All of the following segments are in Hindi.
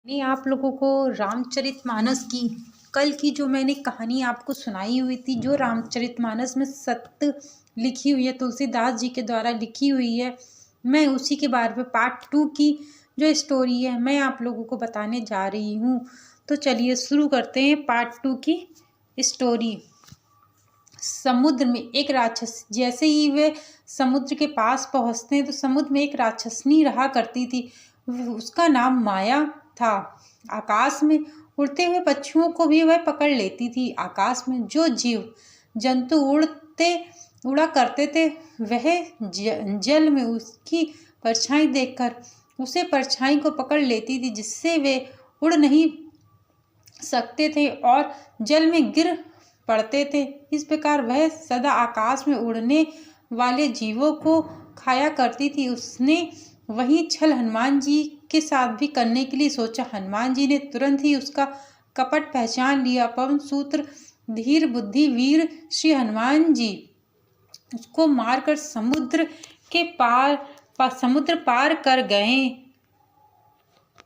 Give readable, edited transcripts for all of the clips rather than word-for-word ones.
मैं आप लोगों को रामचरितमानस की कल की जो मैंने कहानी आपको सुनाई हुई थी, जो रामचरितमानस में सत्य लिखी हुई है, तुलसीदास जी के द्वारा लिखी हुई है, मैं उसी के बारे में पार्ट 2 की जो स्टोरी है मैं आप लोगों को बताने जा रही हूँ। तो चलिए शुरू करते हैं पार्ट 2 की स्टोरी। समुद्र में एक राक्षस, जैसे ही वे समुद्र के पास पहुँचते हैं तो समुद्र में एक राक्षसनी रहा करती थी। उसका नाम माया था। आकाश में उड़ते हुए पक्षियों को भी वह पकड़ लेती थी। आकाश में जो जीव जंतु उड़ा करते थे वह जल में उसकी परछाई देखकर उसे परछाई को पकड़ लेती थी, जिससे वे उड़ नहीं सकते थे और जल में गिर पड़ते थे। इस प्रकार वह सदा आकाश में उड़ने वाले जीवों को खाया करती थी। उसने वही छल हनुमान जी के साथ भी करने के लिए सोचा। हनुमान जी ने तुरंत ही उसका कपट पहचान लिया। पवन सूत्र धीर बुद्धि वीर श्री हनुमान जी उसको मारकर समुद्र पार कर गए।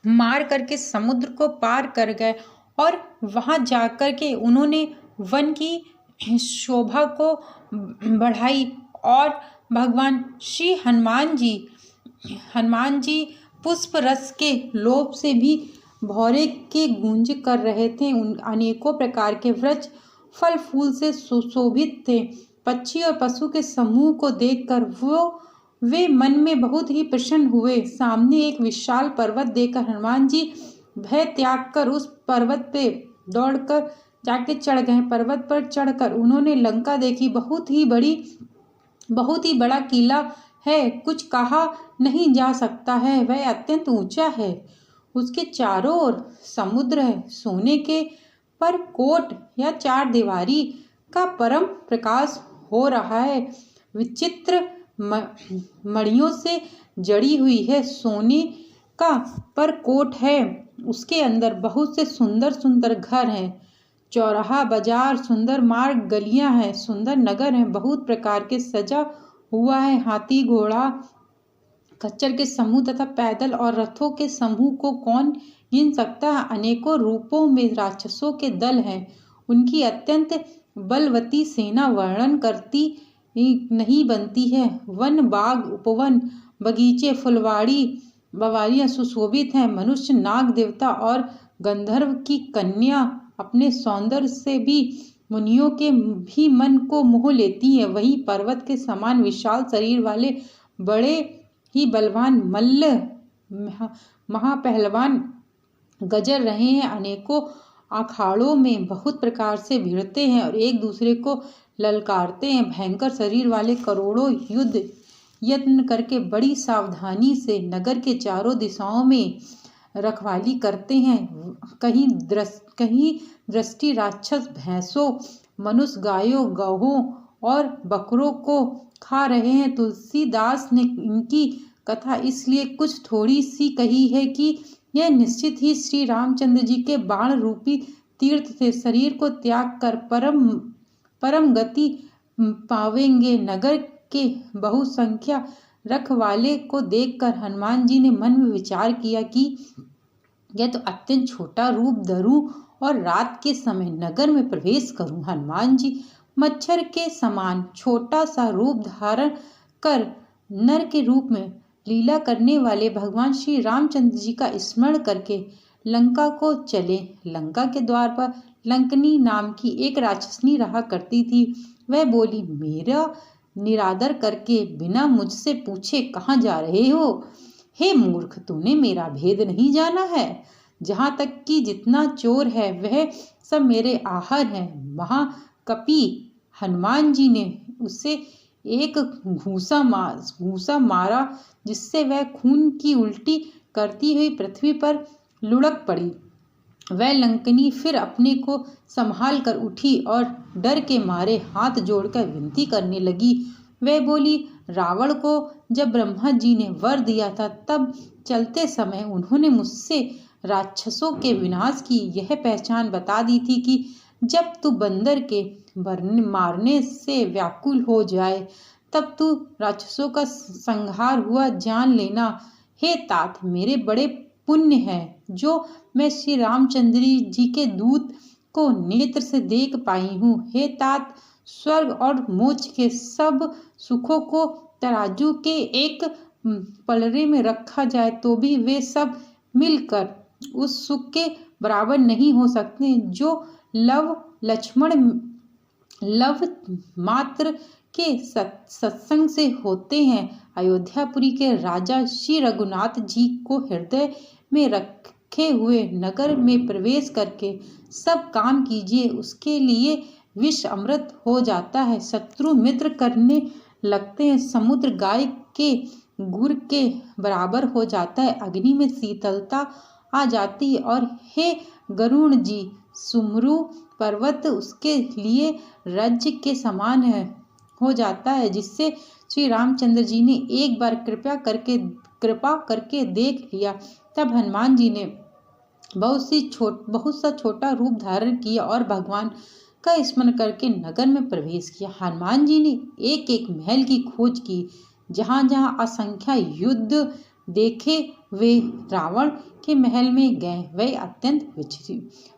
मार करके समुद्र को पार कर गए और वहां जाकर के उन्होंने वन की शोभा को बढ़ाई और भगवान श्री हनुमान जी पुष्प रस के लोभ से भी भौरे के गूंज कर रहे थे। अनेकों प्रकार के वृक्ष फल फूल से सुशोभित थे। पक्षी और पशु के समूह को देखकर वे मन में बहुत ही प्रसन्न हुए। सामने एक विशाल पर्वत देखकर हनुमान जी भय त्याग कर उस पर्वत पे दौड़कर जाके चढ़ गए। पर्वत पर चढ़कर उन्होंने लंका देखी। बहुत ही बड़ा किला है, कुछ कहा नहीं जा सकता है। वह अत्यंत ऊंचा है। उसके चारों ओर समुद्र है। सोने के परकोट या चार दीवारी का परम प्रकाश हो रहा है। विचित्र मणियों से जड़ी हुई है। सोने का परकोट है। उसके अंदर बहुत से सुंदर सुंदर घर हैं। चौराहा बाजार, सुंदर मार्ग, गलियां हैं, सुंदर नगर हैं। बहुत प्रकार के सजा हुआ है। हाथी घोड़ा खच्चर के समूह तथा पैदल और रथों के समूह को कौन गिन सकता है। अनेकों रूपों में राक्षसों के दल हैं। उनकी अत्यंत बलवती सेना वर्णन करती नहीं बनती है। वन बाग उपवन बगीचे फुलवाड़ी बवालियां सुशोभित हैं। मनुष्य नाग देवता और गंधर्व की कन्या अपने सौंदर्य से भी मुनियों के भी मन को मोह लेती है। वही पर्वत के समान विशाल शरीर वाले बड़े ही बलवान मल्ल महापहलवान गजर रहे हैं। अनेकों अखाड़ों में बहुत प्रकार से भिड़ते हैं और एक दूसरे को ललकारते हैं। भयंकर शरीर वाले करोड़ों युद्ध यत्न करके बड़ी सावधानी से नगर के चारों दिशाओं में रखवाली करते हैं। कहीं दृष्टि राक्षस भैंसों मनुष्य गायों गौओं और बकरों को खा रहे हैं। तुलसीदास ने इनकी कथा इसलिए कुछ थोड़ी सी कही है कि यह निश्चित ही श्री रामचंद्र जी के बाण रूपी तीर्थ थे। शरीर को त्याग कर परम गति पावेंगे। नगर के बहुसंख्या रखवाले को देखकर हनुमान जी ने मन में विचार किया कि यह तो अत्यंत छोटा रूप धरूं और रात के समय नगर में प्रवेश करूं। हनुमान जी मच्छर के समान छोटा सा रूप धारण कर नर के रूप में लीला करने वाले भगवान श्री रामचंद्र जी का स्मरण करके लंका को चले। लंका के द्वार पर लंकनी नाम की एक राक्षसनी रहा करती थी। वह बोली, मेरा निरादर करके बिना मुझसे पूछे कहाँ जा रहे हो? हे मूर्ख, तूने मेरा भेद नहीं जाना है। जहाँ तक कि जितना चोर है वह सब मेरे आहार है। महाकपि हनुमान जी ने उसे एक घूसा मारा, जिससे वह खून की उल्टी करती हुई पृथ्वी पर लुढ़क पड़ी। वह लंकनी फिर अपने को संभाल कर उठी और डर के मारे हाथ जोड़कर विनती करने लगी। वह बोली, रावण को जब ब्रह्मा जी ने वर दिया था तब चलते समय उन्होंने मुझसे राक्षसों के विनाश की यह पहचान बता दी थी कि जब तू बंदर के मारने से व्याकुल हो जाए तब तू राक्षसों का संहार हुआ जान लेना। हे तात, मेरे बड़े पुण्य है जो मैं श्री रामचंद्र जी के दूत को नेत्र से देख पाई हूँ। हे तात, स्वर्ग और मोक्ष के सब सुखों को तराजू के एक पलड़े में रखा जाए तो भी वे सब मिलकर उस सुख के बराबर नहीं हो सकते जो लव मात्र के सत्संग से होते हैं। अयोध्यापुरी के राजा श्री रघुनाथ जी को हृदय में रखे हुए नगर में प्रवेश करके सब काम कीजिए, उसके लिए विष अमृत हो जाता है, शत्रु मित्र करने लगते हैं, समुद्र गाय के गुड़ के बराबर हो जाता है, अग्नि में शीतलता आ जाती है और हे गरुण जी, सुमरु पर्वत उसके लिए राज्य के समान हो जाता है। जिससे श्री रामचंद्र जी ने एक बार कृपा करके देख लिया। तब हनुमान जी ने बहुत सा छोटा रूप धारण किया और भगवान का स्मरण करके नगर में प्रवेश किया। हनुमान जी ने एक एक महल की खोज की, जहाँ जहाँ असंख्य युद्ध देखे। वे रावण के महल में गए, वह अत्यंत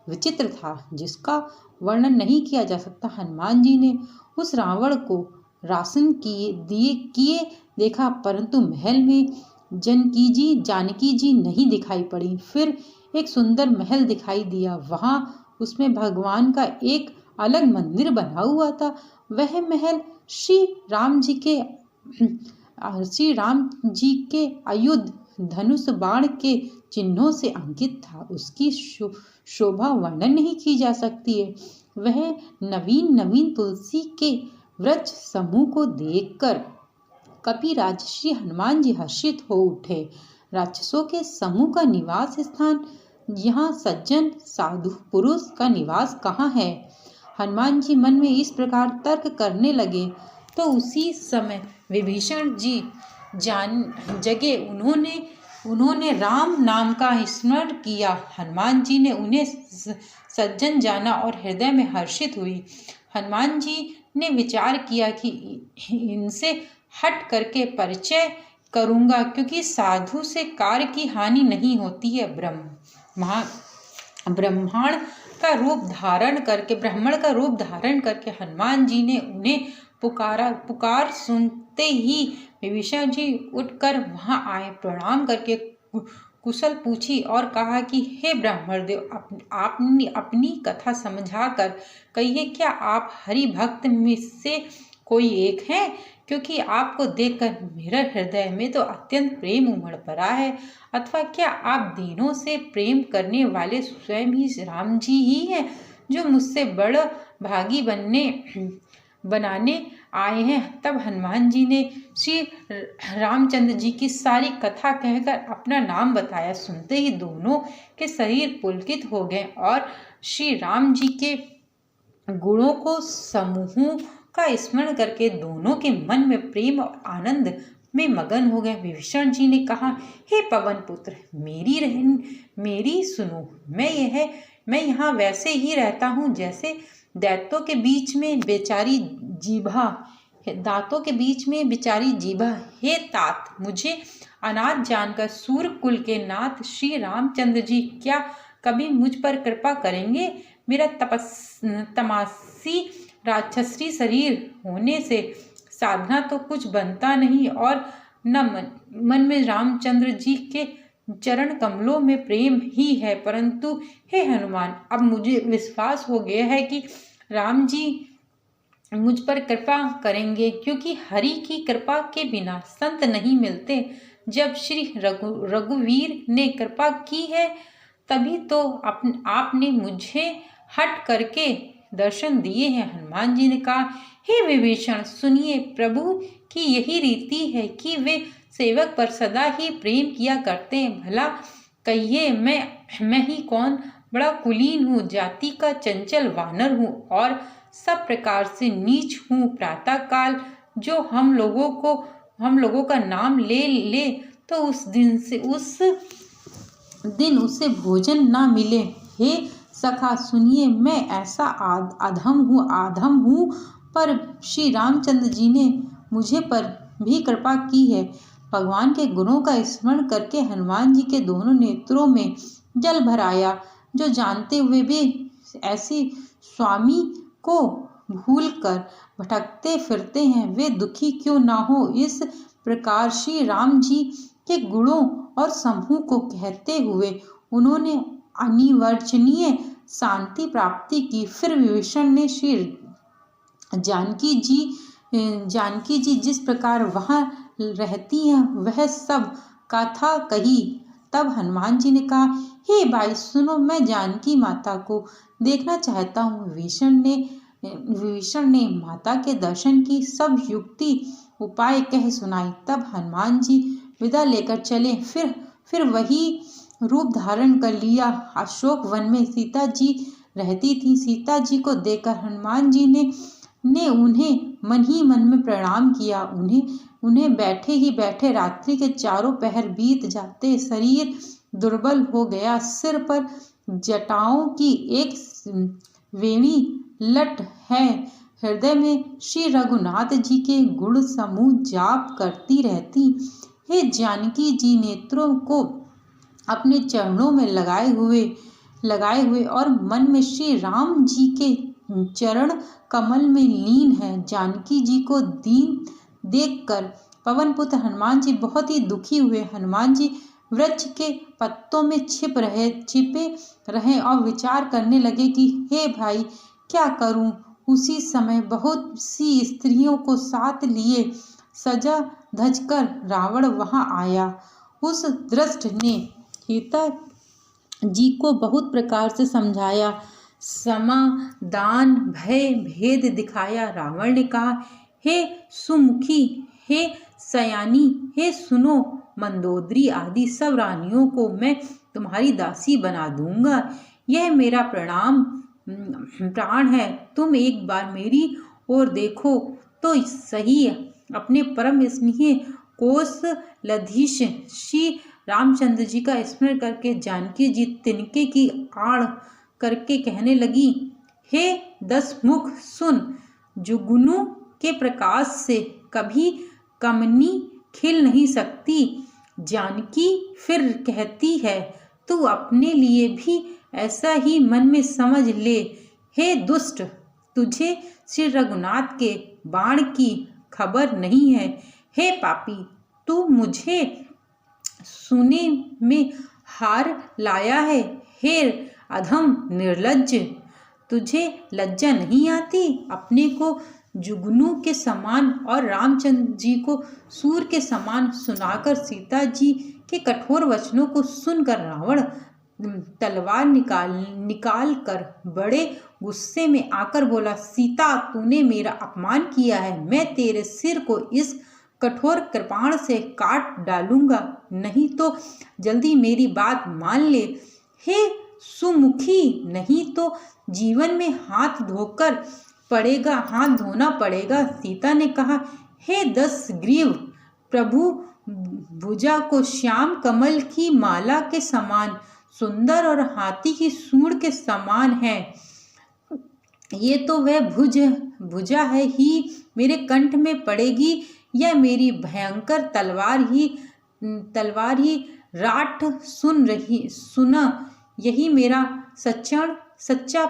विचित्र था, जिसका वर्णन नहीं किया जा सकता। हनुमान जी ने उस रावण को राशन किए देखा, परंतु महल में जानकी जी नहीं दिखाई पड़ी। फिर एक सुंदर महल दिखाई दिया, वहाँ उसमें भगवान का एक अलग मंदिर बना हुआ था। वह महल श्री राम जी के आयुध धनुष बाण के चिन्हों से अंकित था। उसकी शोभा वर्णन नहीं की जा सकती है। वह नवीन तुलसी के वृक्ष समूह को देखकर कपिराज श्री हनुमान जी हर्षित हो उठे। राक्षसों के समूह का निवास स्थान, यहाँ सज्जन साधु पुरुष का निवास कहाँ है? हनुमान जी मन में इस प्रकार तर्क करने लगे तो उसी समय विभीषण जी जगे। उन्होंने राम नाम का स्मरण किया। हनुमान जी ने उन्हें सज्जन जाना और हृदय में हर्षित हुई। हनुमान जी ने विचार किया कि इनसे हट करके परिचय करूंगा, क्योंकि साधु से कार्य की हानि नहीं होती है। ब्राह्मण का रूप धारण करके हनुमान जी ने उन्हें पुकार सुनते ही विभीषण जी उठकर वहां आए, प्रणाम करके कुशल पूछी और कहा कि हे ब्राह्मण देव, आपने अपनी कथा समझा कर कहिए, क्या आप हरि भक्त में से कोई एक हैं? क्योंकि आपको देखकर मेरे हृदय में तो अत्यंत प्रेम उमड़ पड़ा है। अथवा क्या आप दीनों से प्रेम करने वाले स्वयं ही राम जी ही हैं, जो मुझसे बड़ भागी बनाने आए हैं? तब हनुमान जी ने श्री रामचंद्र जी की सारी कथा कहकर अपना नाम बताया। सुनते ही दोनों के शरीर पुलकित हो गए और श्री राम जी के गुणों को समूह का स्मरण करके दोनों के मन में प्रेम और आनंद में मगन हो गए। विभीषण जी ने कहा, हे पवन पुत्र, मेरी सुनो। मैं यहाँ वैसे ही रहता हूँ जैसे दांतों के बीच में बेचारी जीभा। हे तात, मुझे अनाथ जानकर सूर्य कुल के नाथ श्री रामचंद्र जी क्या कभी मुझ पर कृपा करेंगे? मेरा तमसी राक्षसी शरीर होने से साधना तो कुछ बनता नहीं और न मन में रामचंद्र जी के चरण कमलों में प्रेम ही है। परंतु हे हनुमान, अब मुझे विश्वास हो गया है कि राम जी मुझ पर कृपा करेंगे, क्योंकि हरि की कृपा के बिना संत नहीं मिलते। जब श्री रघुवीर ने कृपा की है तभी तो आपने मुझे हट करके दर्शन दिए हैं। हनुमान जी ने कहा, हे विभीषण, सुनिए, प्रभु की यही रीति है कि वे सेवक पर सदा ही प्रेम किया करते हैं। भला कहिए, मैं ही कौन बड़ा कुलीन हूँ, जाति का चंचल वानर हूँ और सब प्रकार से नीच हूँ। प्रातः काल जो हम लोगों का नाम ले तो उस दिन उसे भोजन ना मिले। हे सखा, सुनिए, मैं ऐसा आधम हूँ, पर श्री रामचंद्र जी ने मुझे पर भी कृपा की है। भगवान के गुणों का स्मरण करके हनुमान जी के दोनों नेत्रों में जल भराया। जो जानते हुए भी ऐसे स्वामी को भूलकर भटकते फिरते हैं, वे दुखी क्यों ना हो। इस प्रकार श्री राम जी के गुणों और समूह को कहते हुए उन्होंने अनिर्वचनीय शांति प्राप्ति की। फिर विभीषण ने श्री जानकी जी जिस प्रकार वहाँ रहती हैं वह सब कथा कही। तब हनुमान जी ने कहा, हे भाई सुनो, मैं जानकी माता को देखना चाहता हूँ। विभीषण ने माता के दर्शन की सब युक्ति उपाय कह सुनाई। तब हनुमान जी विदा लेकर चले। फिर वही रूप धारण कर लिया। अशोक वन में सीता जी रहती थी। सीता जी को देखकर हनुमान जी ने उन्हें मन ही मन में प्रणाम किया। उन्हें बैठे ही बैठे रात्रि के चारों पहर बीत जाते। शरीर दुर्बल हो गया। सिर पर जटाओं की एक वेणी लट है। हृदय में श्री रघुनाथ जी के गुण समूह जाप करती रहती। हे जानकी जी नेत्रों को अपने चरणों में लगाए हुए और मन में श्री राम जी के चरण कमल में लीन है। जानकी जी को दीन देखकर पवन पुत्र हनुमान जी बहुत ही दुखी हुए। हनुमान जी वृक्ष के पत्तों में छिपे रहे और विचार करने लगे कि हे भाई क्या करूं। उसी समय बहुत सी स्त्रियों को साथ लिए सजा धजकर रावण वहां आया। उस दृष्ट ने सीता जी को बहुत प्रकार से समझाया, समाधान भय भेद दिखाया। रावण ने कहा, हे सुमुखी, हे सयानी, हे सुनो, मंदोदरी आदि सब रानियों को मैं तुम्हारी दासी बना दूंगा। यह मेरा प्राण है। तुम एक बार मेरी ओर देखो तो सही। अपने परम स्नेही कौशलधीश श्री रामचंद्र जी का स्मरण करके जानकी जी तिनके की आड़ करके कहने लगी, हे 10 मुख सुन, जुगनू के प्रकाश से कभी कमनी खिल नहीं सकती। जानकी फिर कहती है, तू अपने लिए भी ऐसा ही मन में समझ ले। हे दुष्ट, तुझे श्री रघुनाथ के बाण की खबर नहीं है। हे पापी, तू मुझे सुने में हार लाया है। हे अधम निर्लज्ज, तुझे लज्जा नहीं आती। अपने को जुगनू के समान और रामचंद्र जी को सूर्य के समान सुनाकर सीता जी के कठोर वचनों को सुनकर रावण तलवार निकाल कर बड़े गुस्से में आकर बोला, सीता तूने मेरा अपमान किया है। मैं तेरे सिर को इस कठोर कृपाण से काट डालूंगा, नहीं तो जल्दी मेरी बात मान ले। हे सुमुखी, नहीं तो जीवन में हाथ धोना पड़ेगा। सीता ने कहा, हे 10 ग्रीव, प्रभु भुजा को श्याम कमल की माला के समान सुंदर और हाथी की सूंड के समान है। ये तो वह भुजा है ही मेरे कंठ में पड़ेगी या मेरी भयंकर तलवार ही राठ सुना। यही मेरा सच्चा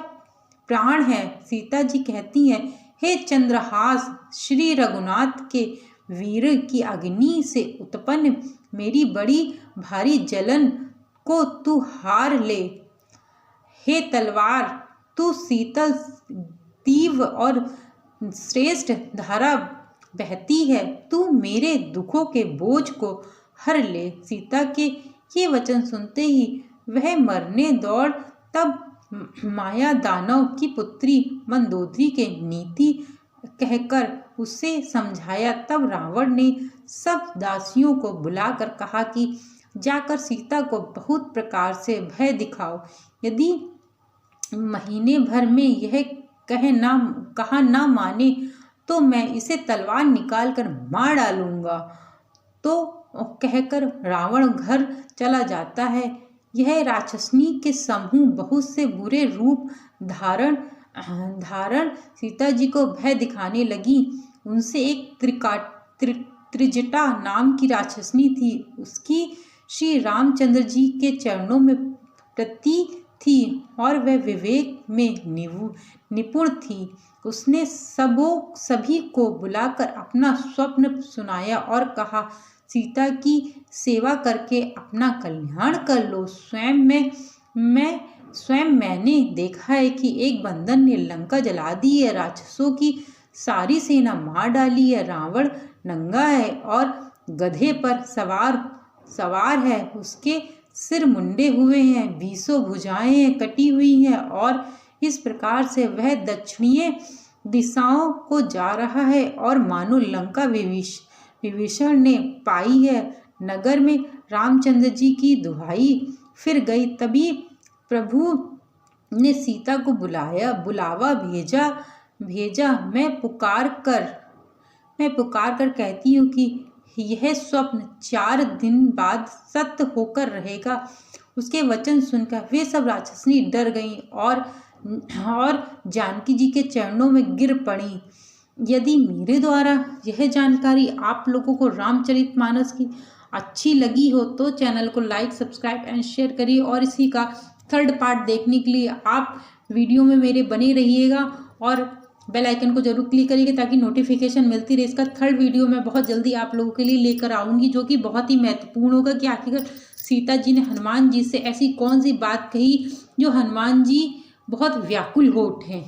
प्राण है। सीता जी कहती हैं, हे चंद्रहास, श्री रघुनाथ के वीर की अग्नि से उत्पन्न मेरी बड़ी भारी जलन को तू हार ले। हे तलवार, तू शीतल तीव्र और श्रेष्ठ धारा बहती है, तू मेरे दुखों के बोझ को हर ले। सीता के ये वचन सुनते ही वह मरने दौड़। तब माया दानव की पुत्री मंदोदरी के नीति कहकर उसे समझाया। तब रावण ने सब दासियों को बुलाकर कहा कि जाकर सीता को बहुत प्रकार से भय दिखाओ। यदि महीने भर में यह कहा ना माने तो मैं इसे तलवार निकाल कर मार डालूंगा। तो कहकर रावण घर चला जाता है। यह राक्षसनी के समूह बहुत से बुरे रूप धारण सीता जी को भय दिखाने लगी। उनसे एक त्रिजटा नाम की राक्षसनी थी। उसकी श्री रामचंद्र जी के चरणों में प्रति थी और वह विवेक में निपुण थी। उसने सभी को बुलाकर अपना स्वप्न सुनाया और कहा, सीता की सेवा करके अपना कल्याण कर लो। स्वयं मैंने देखा है कि एक बंदर ने लंका जला दी है, राक्षसों की सारी सेना मार डाली है, रावण नंगा है और गधे पर सवार है, उसके सिर मुंडे हुए हैं, 20 भुजाएं कटी हुई हैं और इस प्रकार से वह दक्षिणीय दिशाओं को जा रहा है और मानो लंका विभीषण ने पाई है। नगर में रामचंद्र जी की दुहाई फिर गई। तभी प्रभु ने सीता को बुलावा भेजा। मैं पुकार कर कहती हूँ कि यह स्वप्न 4 दिन बाद सत्य होकर रहेगा। उसके वचन सुनकर वे सब राक्षसनी डर गईं और जानकी जी के चरणों में गिर पड़ी। यदि मेरे द्वारा यह जानकारी आप लोगों को रामचरितमानस की अच्छी लगी हो तो चैनल को लाइक, सब्सक्राइब एंड शेयर करिए और इसी का 3rd पार्ट देखने के लिए आप वीडियो में मेरे बने रहिएगा और बेल आइकन को जरूर क्लिक करिएगा ताकि नोटिफिकेशन मिलती रहे। इसका 3rd वीडियो मैं बहुत जल्दी आप लोगों के लिए लेकर आऊँगी, जो कि बहुत ही महत्वपूर्ण होगा कि आखिर सीता जी ने हनुमान जी से ऐसी कौन सी बात कही जो हनुमान जी बहुत व्याकुल हो उठे।